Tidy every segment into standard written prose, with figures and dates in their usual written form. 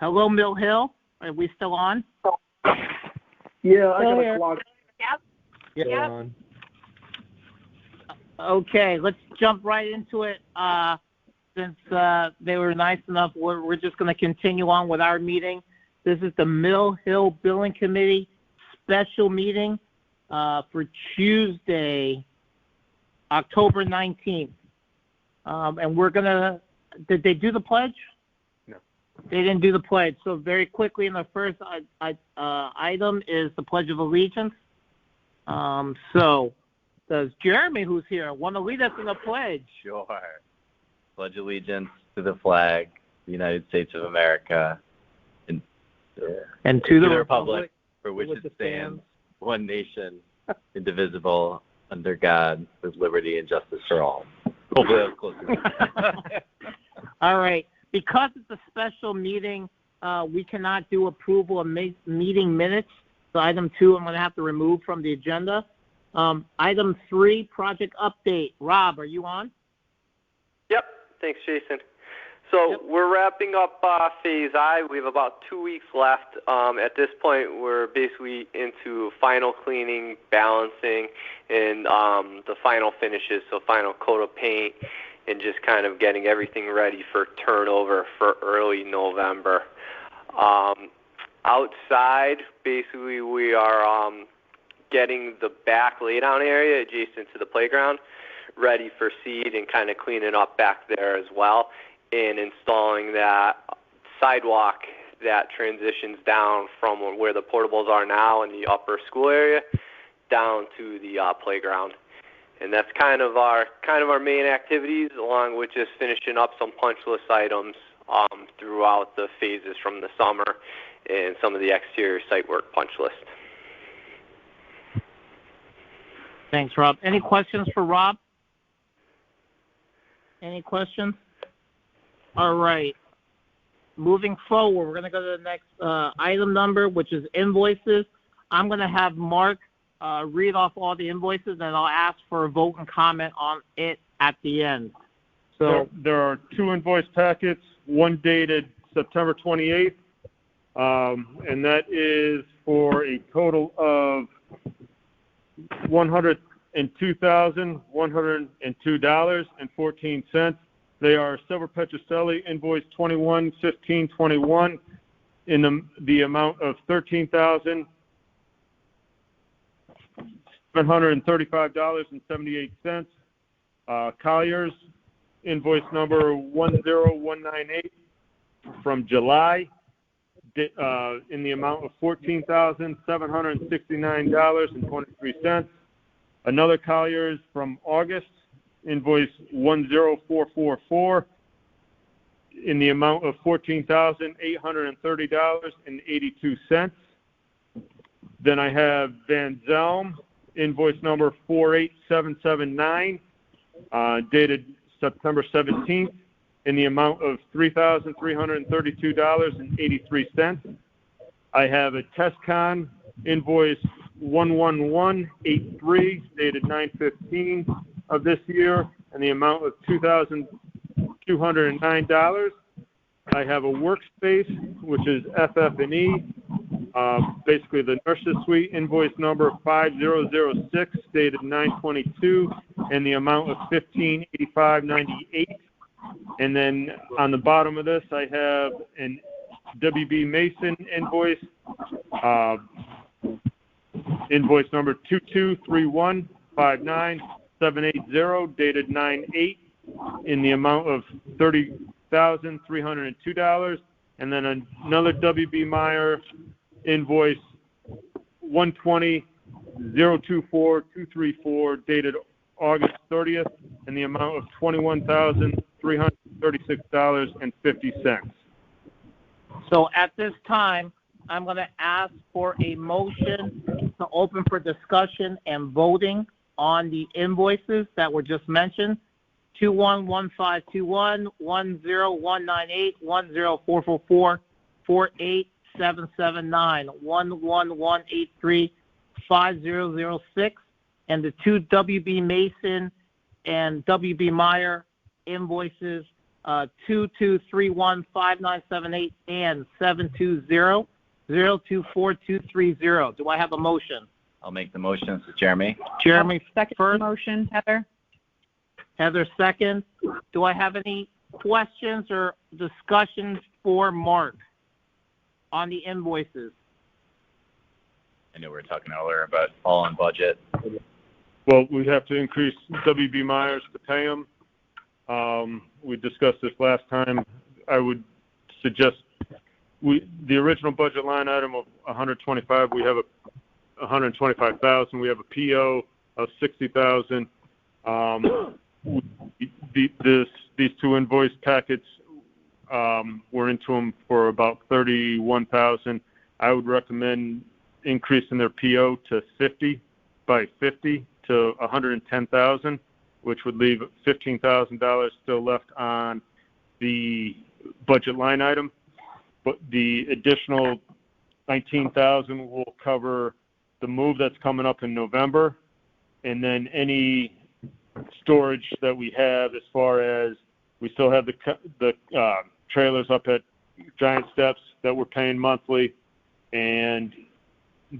Hello, Mill Hill. Are we still on? Yeah, I got a clock. Yep. On. Okay, let's jump right into it. Since they were nice enough, we're just going to continue on with our meeting. This is the Mill Hill Billing Committee special meeting for Tuesday, October 19th. And we're going to, did they do the pledge? No. They didn't do the pledge. So very quickly, in the first item is the Pledge of Allegiance. So does Jeremy, who's here, want to lead us in the pledge? Sure. Pledge allegiance to the flag, the United States of America, and to the republic for which it stands, one nation, indivisible, under God, with liberty and justice for all. Hopefully that was close enough. All right. Because it's a special meeting, we cannot do approval of meeting minutes. So item 2, I'm going to have to remove from the agenda. Item 3, project update. Rob, are you on? Yep. Thanks, Jason. So We're wrapping up Phase I. We have about 2 weeks left. At this point, we're basically into final cleaning, balancing, and the final finishes, so final coat of paint, and just kind of getting everything ready for turnover for early November. Outside, basically, we are getting the back laydown area adjacent to the playground ready for seed and kind of cleaning up back there as well, and installing that sidewalk that transitions down from where the portables are now in the upper school area down to the playground. And that's kind of our main activities, along with just finishing up some punch list items throughout the phases from the summer and some of the exterior site work punch list. Thanks, Rob. Any questions for Rob? Any questions? All right. Moving forward, we're going to go to the next item number, which is invoices. I'm going to have Mark read off all the invoices, and I'll ask for a vote and comment on it at the end. So there are 2 invoice packets, one dated September 28th, and that is for a total of $102,102.14. They are Silver Petrocelli invoice 21-15-21 in the amount of $13,735.78. Colliers invoice number 10198 from July in the amount of $14,769.23. Another Colliers from August, invoice 10444 in the amount of $14,830.82. Then I have Van Zelm, invoice number 48779, dated September 17th, in the amount of $3,332.83. I have a TestCon invoice 11183, dated 9/15 of this year, in the amount of $2,209. I have a Workspace, which is FF&E, basically the Nurses Suite, invoice number 5006, dated 9/22, in the amount of $1585.98. And then on the bottom of this, I have an WB Mason invoice, invoice number 223159780, dated 9/8, in the amount of $30,302. And then another WB Meyer invoice 120-024-234, dated August 30th, in the amount of $21,336.50. So at this time, I'm going to ask for a motion to open for discussion and voting on the invoices that were just mentioned: 211521, 10198, 10444, 48779, 11183, 5006, and the 2 WB Mason and WB Meyer invoices 2231-5978 and 720-024-230. Do I have a motion? I'll make the motion. This is Jeremy. Jeremy Second first. motion, Heather. Heather second. Do I have any questions or discussions for Mark on the invoices? I know we were talking earlier about all on budget. Well, we have to increase WB Myers to pay them. We discussed this last time. I would suggest the original budget line item of 125. We have a 125,000. We have a PO of 60,000. These two invoice packets, we're into them for about 31,000. I would recommend increasing their PO to 50 to 110,000, which would leave $15,000 still left on the budget line item. But the additional 19,000 will cover the move that's coming up in November, and then any storage that we have as far as we still have the trailers up at Giant Steps that we're paying monthly, and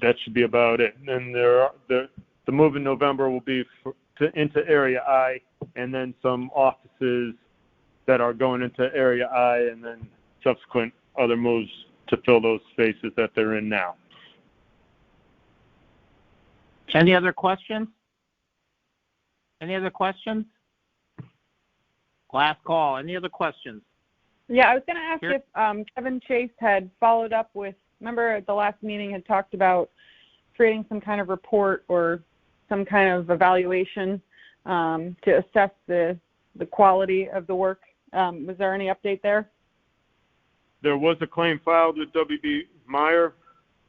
that should be about it. And the move in November will be into Area I, and then some offices that are going into Area I, and then subsequent other moves to fill those spaces that they're in now. Any other questions? Any other questions? Last call. Any other questions? Yeah, I was going to ask if Kevin Chase had followed up with, remember at the last meeting had talked about creating some kind of report or some kind of evaluation to assess the quality of the work. Was there any update there? There was a claim filed with WB Meyer.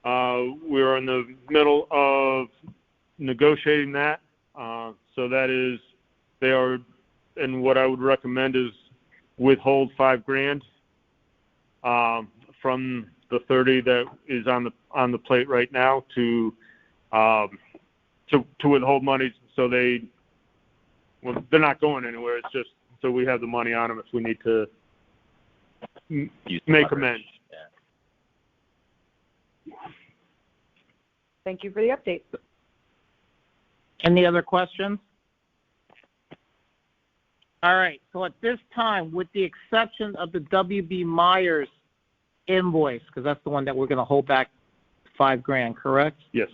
We're in the middle of negotiating that. So that is, they are, and what I would recommend is withhold $5,000 from the 30 that is on the plate right now to withhold money, so they're not going anywhere. It's just so we have the money on them if we need to make amends. Yeah. Thank you for the update. Any other questions? All right. So at this time, with the exception of the WB Myers invoice, because that's the one that we're going to hold back $5,000, correct? Yes.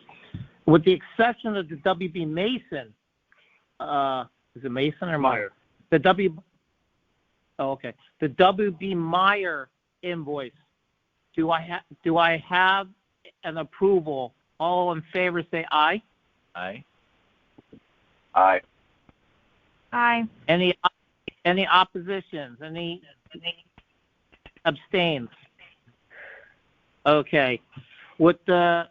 With the exception of the WB Mason, is it Mason or Meyer? The WB Meyer invoice. Do I have an approval? All in favor, say aye. Aye. Aye. Aye. Any oppositions? Any abstains? Okay. With that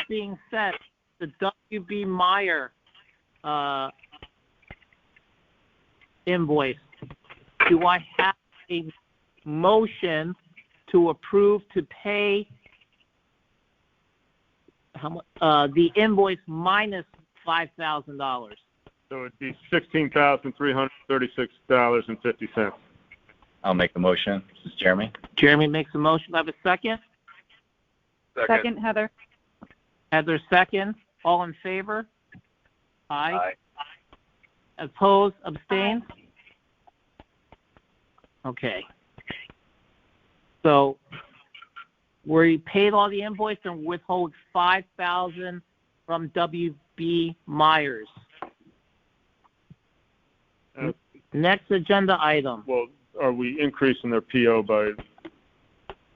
being said, the WB Meyer invoice, do I have a motion to approve to pay the invoice minus $5,000? So it'd be $16,336.50. I'll make the motion. This is Jeremy. Jeremy makes a motion. Do I have a second? Second, Heather. Heather second. All in favor? Aye. Aye. Opposed? Abstained? Okay. So we paid all the invoice and withhold $5,000 from WB Myers. Next agenda item. Well, are we increasing their PO by?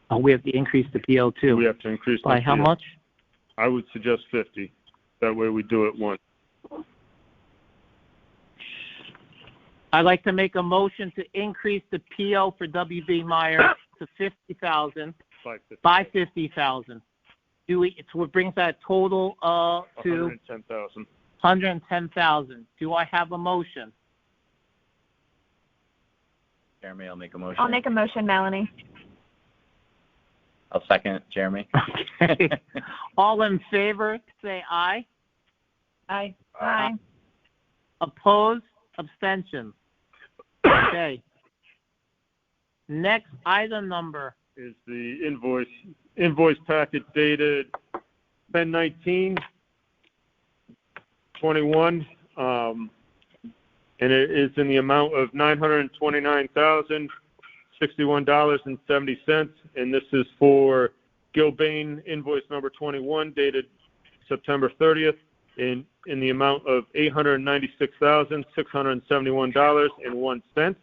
Oh, we have to increase the PO too. We have to increase by the how PO. much? I would suggest 50. That way we do it once. I'd like to make a motion to increase the PO for WB Meyer to $50,000 by $50,000. So it brings that total to $110,000. $110,000. Do I have a motion? Jeremy, I'll make a motion. I'll make a motion, Melanie. I'll second Jeremy. Okay. All in favor, say aye. Aye. Aye. Opposed? Abstentions? Okay. Next item number is the invoice packet dated 10/19/21, and it is in the amount of $929,061.70, and this is for Gilbane invoice number 21 dated September 30th in the amount of $896,671.01.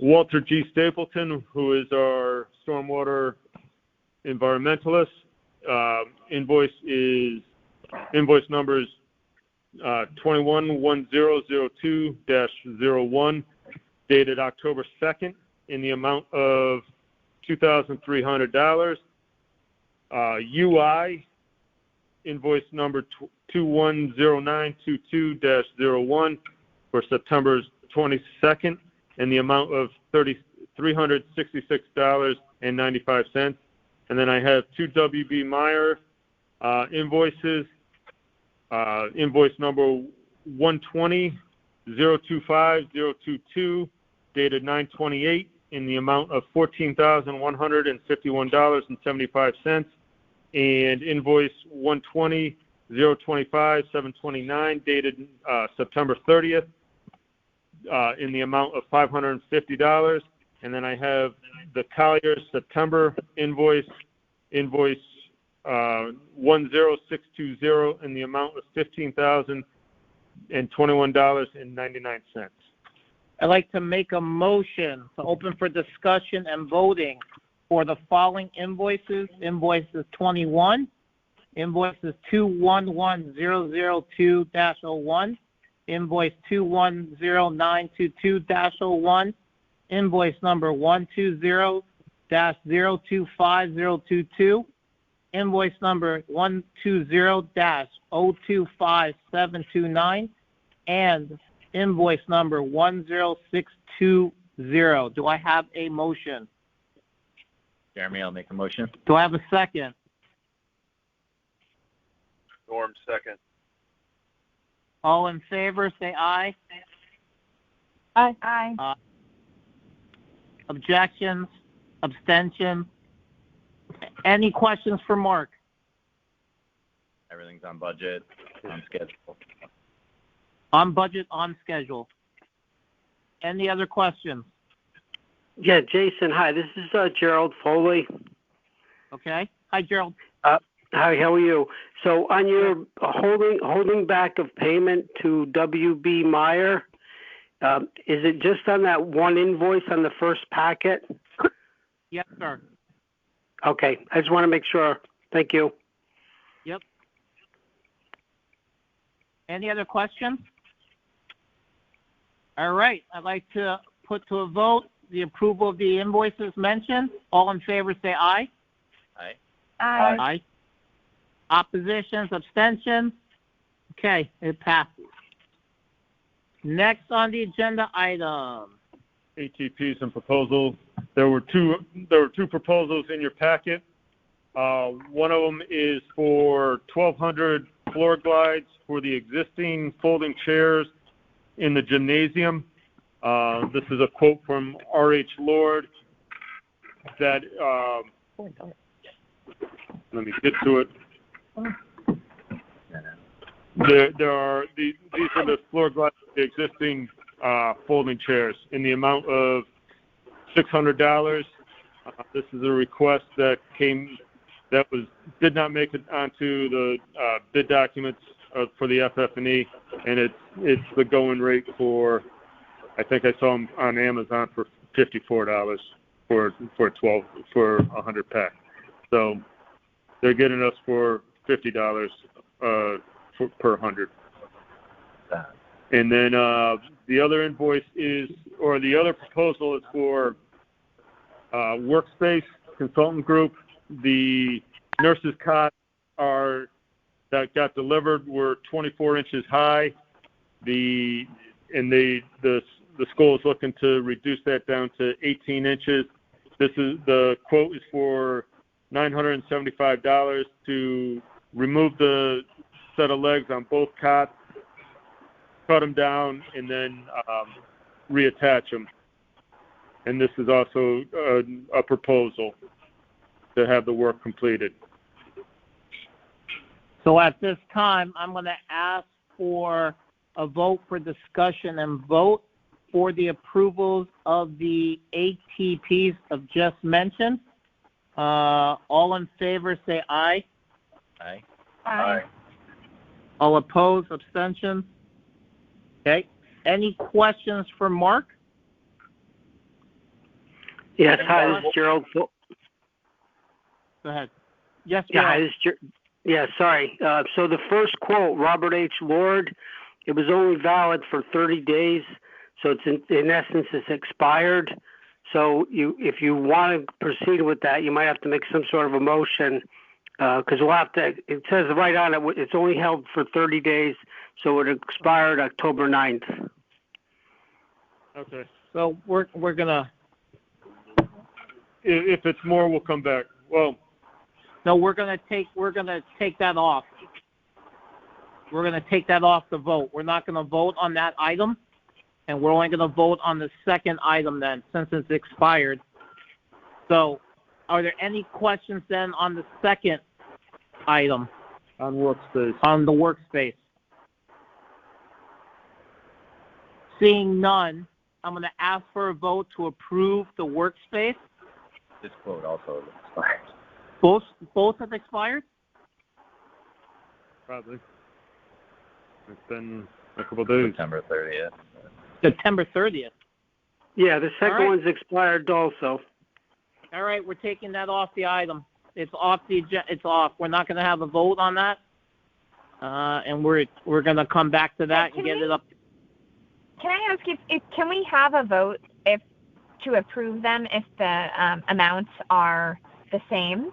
Walter G. Stapleton, who is our stormwater environmentalist, invoice numbers 211002-01 dated October 2nd in the amount of $2,300. UI invoice number 210922-01 for September 22nd in the amount of $366.95. And then I have two WB Meyer invoices, invoice number 120-025-022 dated 9/28 in the amount of $14,151.75, and invoice 120-025-729 dated September 30th in the amount of $550. And then I have the Collier September invoice 10620 in the amount of $15,021.99. I'd like to make a motion to open for discussion and voting for the following invoices. Invoices 21, invoices 211002-01, invoice 210922-01, invoice number 120-025022, invoice number 120-025729, and invoice number 10620. Do I have a motion? Jeremy, I'll make a motion. Do I have a second? Norm, second. All in favor, say aye. Aye. Aye. Objections? Abstentions? Any questions for Mark? Everything's on budget, on schedule. On budget, on schedule. Any other questions? Yeah, Jason, hi. This is Gerald Foley. Okay. Hi, Gerald. Hi, how are you? So on your holding back of payment to WB Meyer, is it just on that one invoice on the first packet? Yes, sir. Okay. I just want to make sure. Thank you. Yep. Any other questions? All right. I'd like to put to a vote the approval of the invoices mentioned. All in favor, say aye. Aye. Aye. Aye. Oppositions, abstentions? Okay, it passes. Next on the agenda item. ATPs and proposals. There were two proposals in your packet. One of them is for 1,200 floor glides for the existing folding chairs in the gymnasium. This is a quote from R.H. Lord that, let me get to it. These are the floor glides for the existing folding chairs in the amount of $600. This is a request that did not make it onto the bid documents for the FF&E, and it's the going rate for, I think I saw them on Amazon for $54 for 100 pack. So they're getting us for $50 per 100. And then the other invoice the other proposal is for Workspace Consultant Group. The nurses' cots that got delivered were 24 inches high. The school is looking to reduce that down to 18 inches. The quote is for $975 to remove the set of legs on both cots, cut them down, and then reattach them. and this is also a proposal to have the work completed. So at this time, I'm going to ask for a vote for discussion and vote for the approvals of the ATPs of just mentioned. All in favor, say aye. Aye. Aye. All opposed, abstentions? Okay. Any questions for Mark? Yes, hi, this is Gerald. Go ahead. Yes, Yeah, hi, Gerald. this is sorry. So the first quote, Robert H. Lord, it was only valid for 30 days. So it's in essence, it's expired. So if you want to proceed with that, you might have to make some sort of a motion because we'll have to, it says right on it, it's only held for 30 days. So it expired October 9th. Okay. So we're going to, If it's more, we'll come back. Well, no, we're going to take that off. We're going to take that off the vote. We're not going to vote on that item, and we're only going to vote on the second item then, since it's expired. So, are there any questions then on the second item? on workspace. On the workspace? Seeing none, I'm going to ask for a vote to approve the workspace. This quote also expired. Both have expired? Probably. It's been a couple days. September 30th. September 30th. Yeah, the second All right. one's expired also. All right, we're taking that off the item. It's off the agenda. It's off. We're not going to have a vote on that, and we're going to come back to that and get it up. Can I ask if can we have a vote if to approve them if the amounts are the same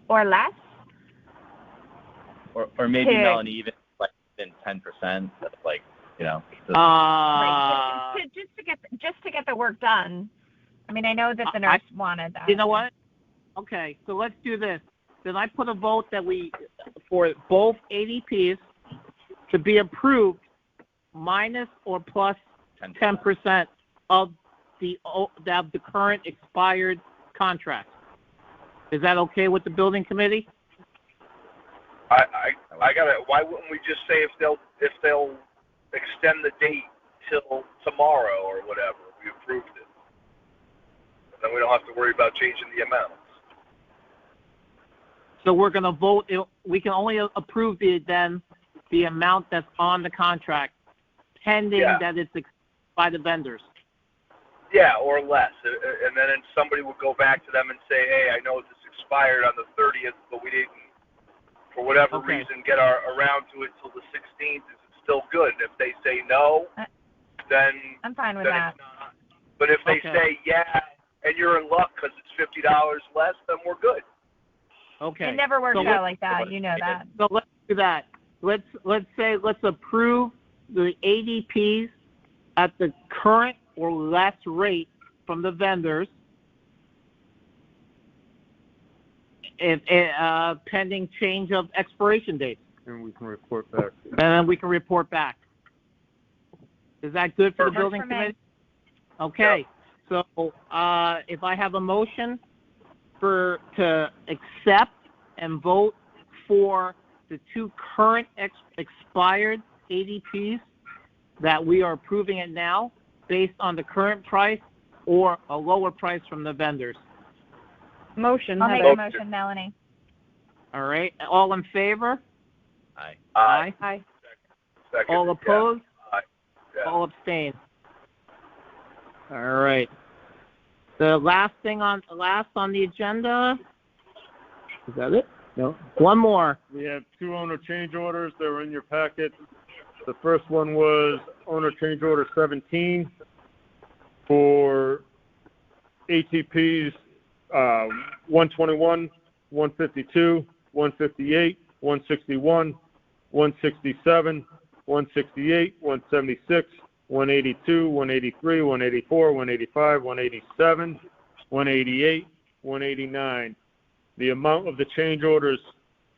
or less? Or maybe Melanie even like in 10%, like right, just to get the work done. I mean, I know that the nurse wanted that. You know what? Okay, so let's do this. Then I put a vote that for both ADPs to be approved minus or plus 10% of the current expired contract. Is that okay with the building committee? I got it. Why wouldn't we just say if they'll extend the date till tomorrow or whatever? We approved it. And then we don't have to worry about changing the amounts. So we're going to vote. We can only approve the amount that's on the contract, pending that it's by the vendors. Yeah, or less. And then somebody would go back to them and say, hey, I know this expired on the 30th, but we didn't, for whatever reason, get around to it till the 16th. Is it still good? If they say no, then I'm fine with that. It's not. But if they say yeah, and you're in luck because it's $50 less, then we're good. Okay. It never works out like that. You know that. So let's do that. Let's approve the ADPs at the current or less rate from the vendors, pending change of expiration dates. And we can report back. And then we can report back. Is that good for the building committee? Okay. So if I have a motion to accept and vote for the two current expired ADPs that we are approving it now based on the current price or a lower price from the vendors. Motion. I'll make a motion, Melanie. All right. All in favor? Aye. Aye. Aye. Second. All opposed? Yeah. Aye. Yeah. All abstain. All right. The last on the agenda. Is that it? No. One more. We have two owner change orders. They were in your packet. The first one was owner change order 17 for ATPs 121, 152, 158, 161, 167, 168, 176, 182, 183, 184, 185, 187, 188, 189. The amount of the change order is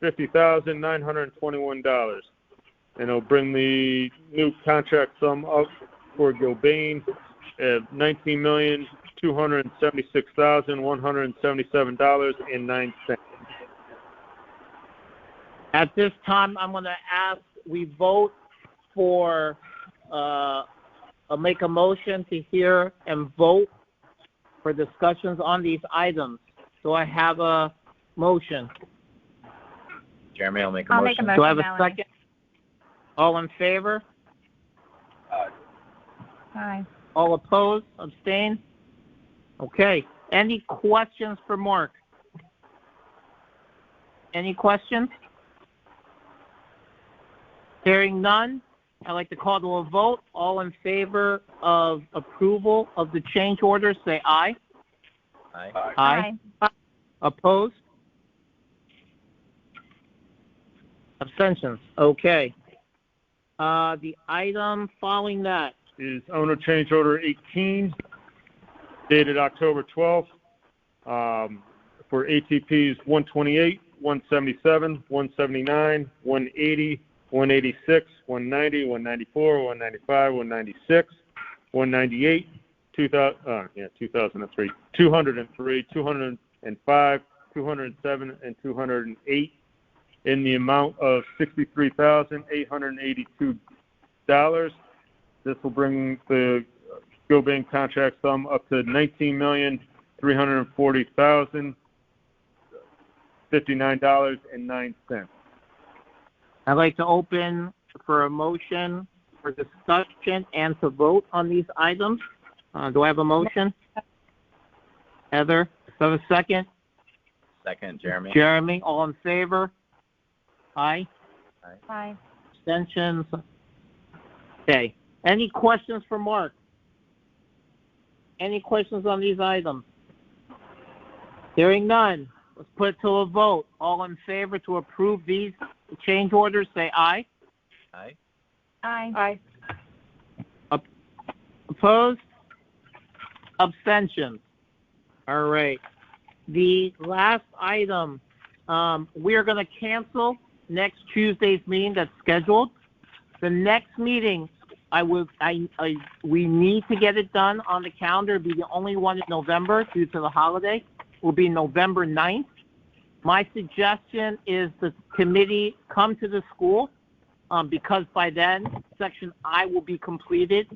$50,921. And it'll bring the new contract sum up for Gilbane at $19,276,177.09. At this time, I'm going to ask we vote for make a motion to hear and vote for discussions on these items. Do I have a motion? Jeremy, I'll make a I'll motion. make a motion. Do I have a Melanie. second? All in favor? Aye. All opposed? Abstain? Okay. Any questions for Mark? Any questions? Hearing none, I'd like to call to a vote. All in favor of approval of the change order, say aye. Aye. Aye. Opposed? Abstentions. Okay. The item following that. Is owner change order 18, dated October 12th, for ATPs 128, 177, 179, 180, 186, 190, 194, 195, 196, 198, 2003, 203, 205, 207, and 208 in the amount of $63,882. This will bring the Go Bank contract sum up to $19,340,059.09. I'd like to open for a motion for discussion and to vote on these items. Do I have a motion? Heather, do I have a second? Second, Jeremy. Jeremy, all in favor? Aye. Aye. Abstentions? Okay. Any questions for Mark? Any questions on these items? Hearing none, let's put it to a vote. All in favor to approve these change orders, say aye. Aye. Aye. Opposed? Abstentions? All right. The last item, we are going to cancel next Tuesday's meeting that's scheduled. The next meeting, we need to get it done on the calendar. It'll be the only one in November due to the holiday. Will be November 9th. My suggestion is the committee come to the school because by then Section I will be completed.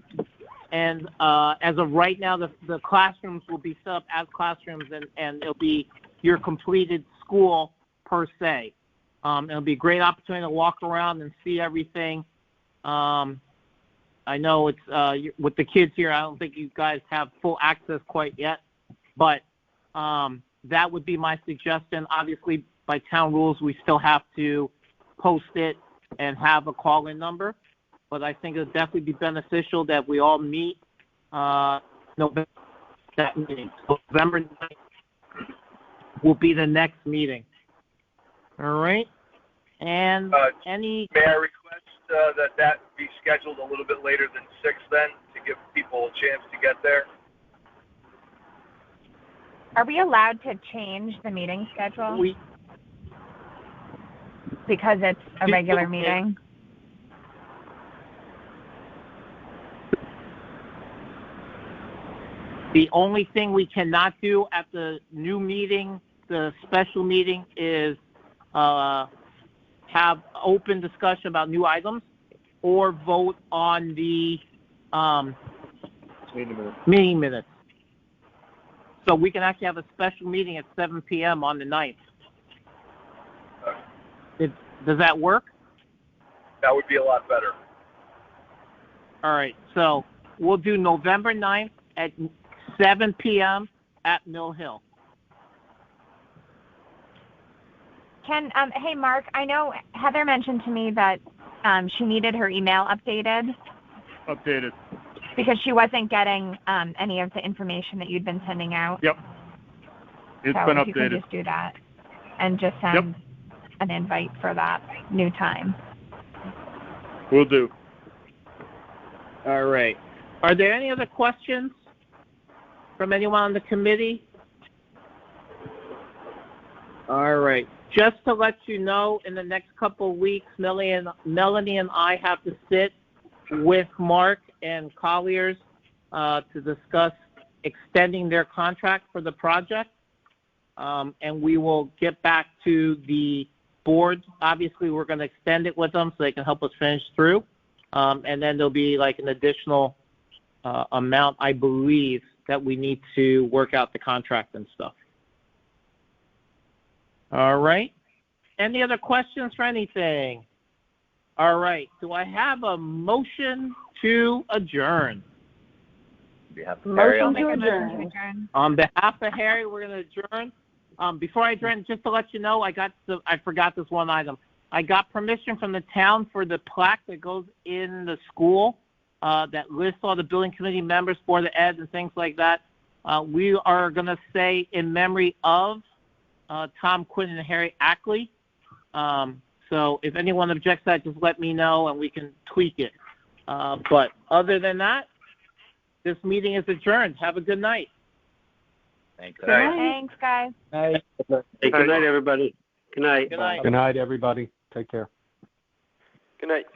And as of right now, the classrooms will be set up as classrooms and it'll be your completed school per se. It'll be a great opportunity to walk around and see everything. I know it's with the kids here, I don't think you guys have full access quite yet, but that would be my suggestion. Obviously, by town rules, we still have to post it and have a call-in number, but I think it would definitely be beneficial that we all meet November 9th will be the next meeting. All right? And May I request that be scheduled a little bit later than 6 then, to give people a chance to get there? Are we allowed to change the meeting schedule? Because it's a regular meeting? The only thing we cannot do at the new meeting, the special meeting, is have open discussion about new items or vote on the meeting minutes. So we can actually have a special meeting at 7 p.m. on the 9th. Does that work? That would be a lot better. All right. So we'll do November 9th at 7 p.m. at Mill Hill. Hey, Mark, I know Heather mentioned to me that she needed her email updated. Updated. Because she wasn't getting any of the information that you'd been sending out. Yep. It's so been if you could updated. just do that and just send an invite for that new time. Will do. All right. Are there any other questions from anyone on the committee? All right. Just to let you know, in the next couple of weeks, Melanie and I have to sit with Mark and Colliers to discuss extending their contract for the project. And we will get back to the board. Obviously, we're going to extend it with them so they can help us finish through. And then there'll be like an additional amount, I believe, that we need to work out the contract and stuff. All right. Any other questions for anything? All right. Do I have a motion to adjourn? Motion to adjourn. On behalf of Harry, we're going to adjourn. Before I adjourn, just to let you know, I forgot this one item. I got permission from the town for the plaque that goes in the school that lists all the building committee members, Board of Ed, and things like that. We are going to say in memory of Tom Quinn and Harry Ackley. So if anyone objects to that, just let me know and we can tweak it. But other than that, this meeting is adjourned. Have a good night. Thanks. Thanks, guys. Hey, good night, everybody. Good night. Good night. Good night, everybody. Take care. Good night.